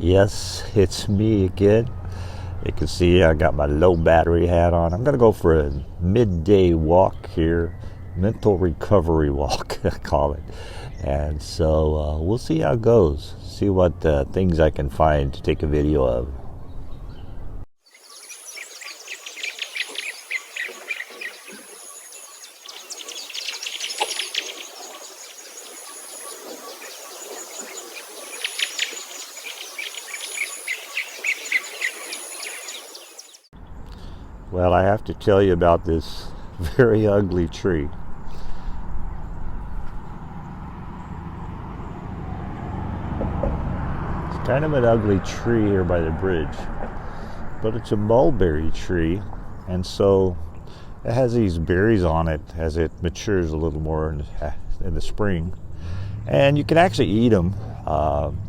Yes, it's me again. You can see I got my low battery hat on. I'm going to go for a midday walk here, mental recovery walk, I call it. And so we'll see how it goes. See what things I can find to take a video of. Well, I have to tell you about this very ugly tree. It's kind of an ugly tree here by the bridge, but it's a mulberry tree, and so it has these berries on it as it matures a little more in the spring, and you can actually eat them.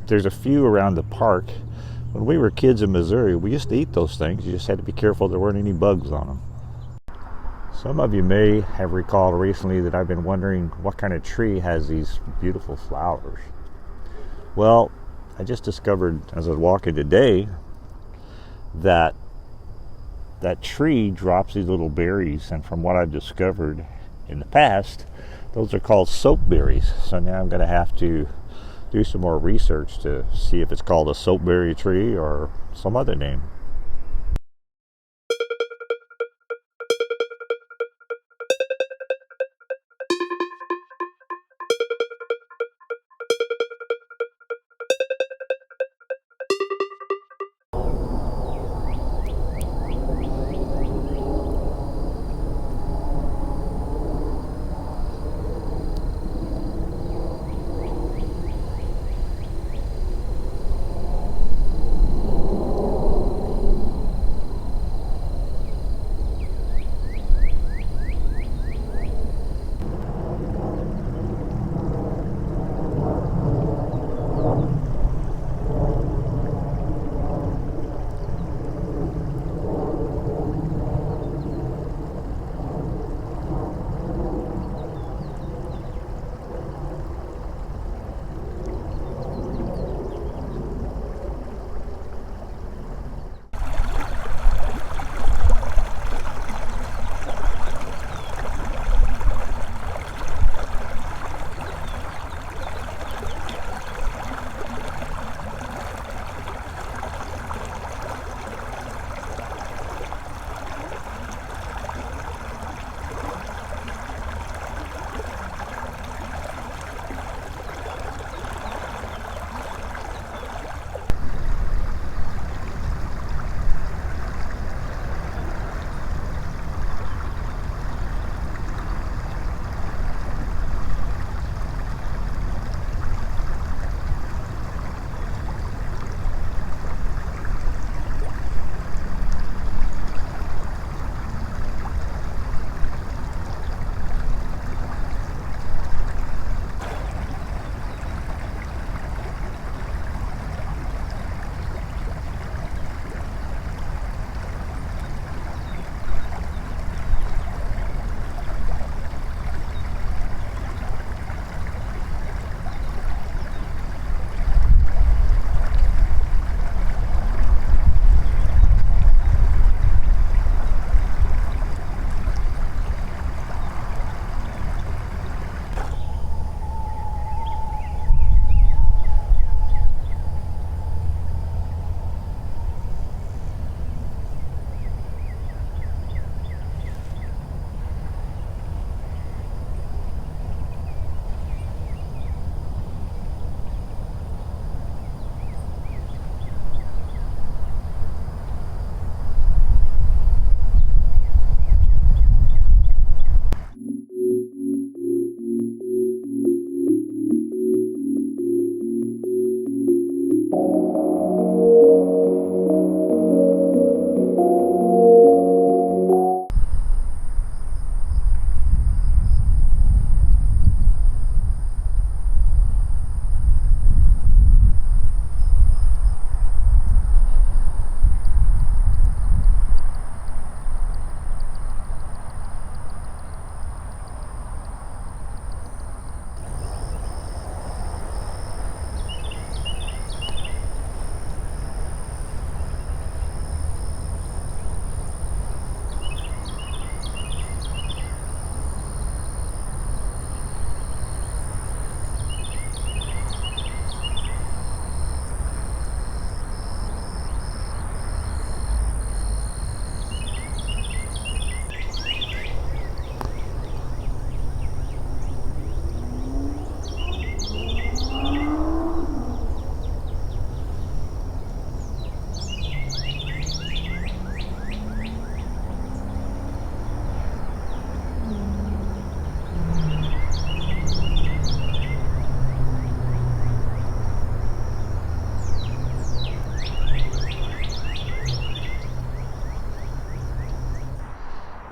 There's a few around the park. When we were kids in Missouri, we used to eat those things. You just had to be careful there weren't any bugs on them. Some of you may have recalled recently that I've been wondering what kind of tree has these beautiful flowers. Well, I just discovered as I was walking today that that tree drops these little berries, and from what I've discovered in the past, those are called soap berries. So now I'm going to have to do some more research to see if it's called a soapberry tree or some other name.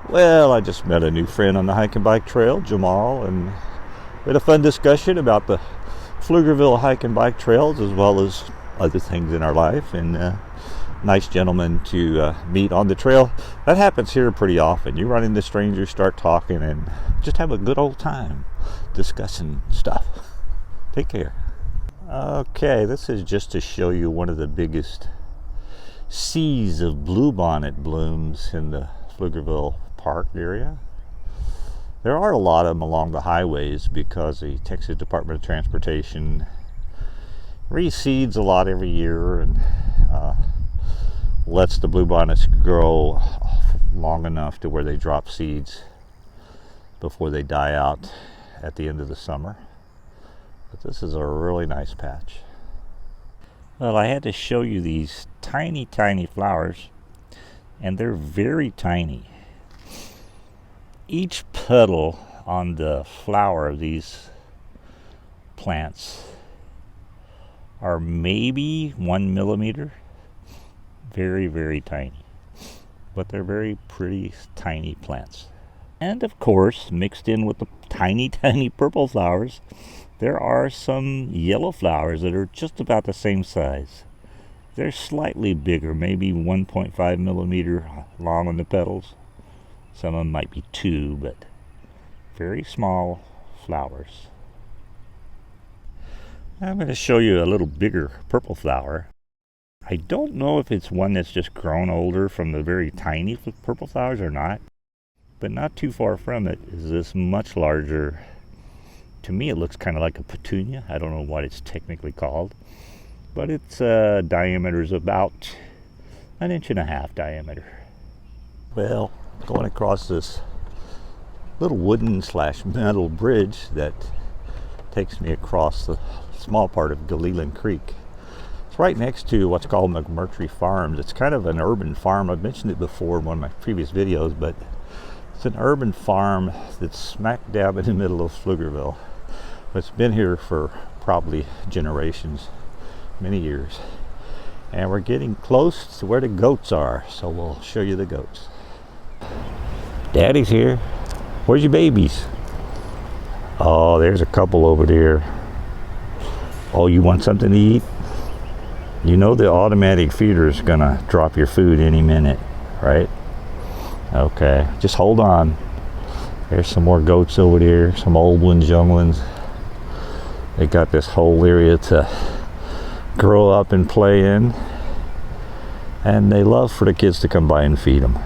Well, I just met a new friend on the hike and bike trail, Jamal, and we had a fun discussion about the Pflugerville hike and bike trails as well as other things in our life, and nice gentleman to meet on the trail. That happens here pretty often. You run into strangers, start talking, and just have a good old time discussing stuff. Take care. Okay, this is just to show you one of the biggest seas of bluebonnet blooms in the Pflugerville Park area. There are a lot of them along the highways because the Texas Department of Transportation reseeds a lot every year and lets the bluebonnets grow long enough to where they drop seeds before they die out at the end of the summer. But this is a really nice patch. Well, I had to show you these tiny flowers, and they're very tiny. Each petal on the flower of these plants are maybe 1 millimeter. Very tiny, but they're very pretty tiny plants. And of course, mixed in with the tiny purple flowers, there are some yellow flowers that are just about the same size. They're slightly bigger, maybe 1.5 millimeter long on the petals. Some of them might be 2, but very small flowers. I'm going to show you a little bigger purple flower. I don't know if it's one that's just grown older from the very tiny purple flowers or not, but not too far from it is this much larger. To me, it looks kind of like a petunia. I don't know what it's technically called, but its diameter is about 1.5 inches diameter. Well, going across this little wooden / metal bridge that takes me across the small part of Gilleland Creek. It's right next to what's called McMurtry Farms. It's kind of an urban farm. I've mentioned it before in one of my previous videos, but it's an urban farm that's smack dab in the middle of Pflugerville. It's been here for probably generations, many years. And we're getting close to where the goats are, so we'll show you the goats. Daddy's here. Where's your babies? Oh, there's a couple over there. Oh, you want something to eat? You know the automatic feeder is gonna drop your food any minute, right? Okay, just hold on. There's some more goats over there, some old ones, young ones. They got this whole area to grow up and play in, and they love for the kids to come by and feed them.